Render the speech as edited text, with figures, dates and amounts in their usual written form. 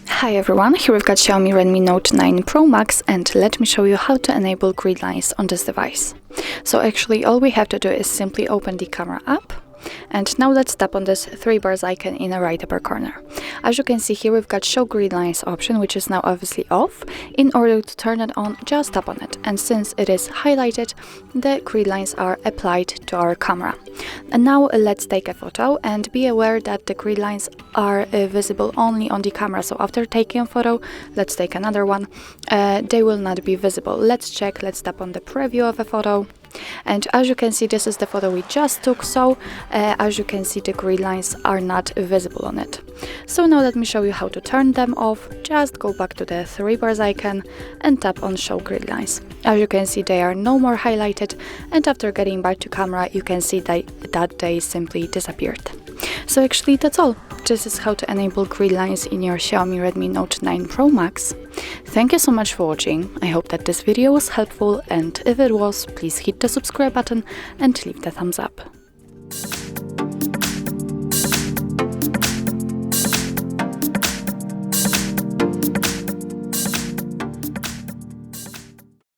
Hi everyone, here we've got Xiaomi Redmi Note 9 Pro Max, and let me show you how to enable Gridlines on this device. So actually all we have to do is simply open the camera app, and now let's tap on this 3 bars icon in the right upper corner. As you can see here, we've got show Gridlines option, which is now obviously off. In order to turn it on, just tap on it, and since it is highlighted, the Gridlines are applied to our camera. And now let's take a photo, and be aware that the Gridlines are visible only on the camera. So after taking a photo, let's take another one, they will not be visible. Let's check, let's tap on the preview of a photo. And as you can see, this is the photo we just took, so as you can see, the Gridlines are not visible on it. So now let me show you how to turn them off. Just go back to the 3 bars icon and tap on show Gridlines. As you can see, they are no more highlighted, and after getting back to camera, you can see that they simply disappeared. So actually that's all. This is how to enable Gridlines in your Xiaomi Redmi Note 9 Pro Max. Thank you so much for watching. I hope that this video was helpful, and if it was, please hit the subscribe button and leave the thumbs up.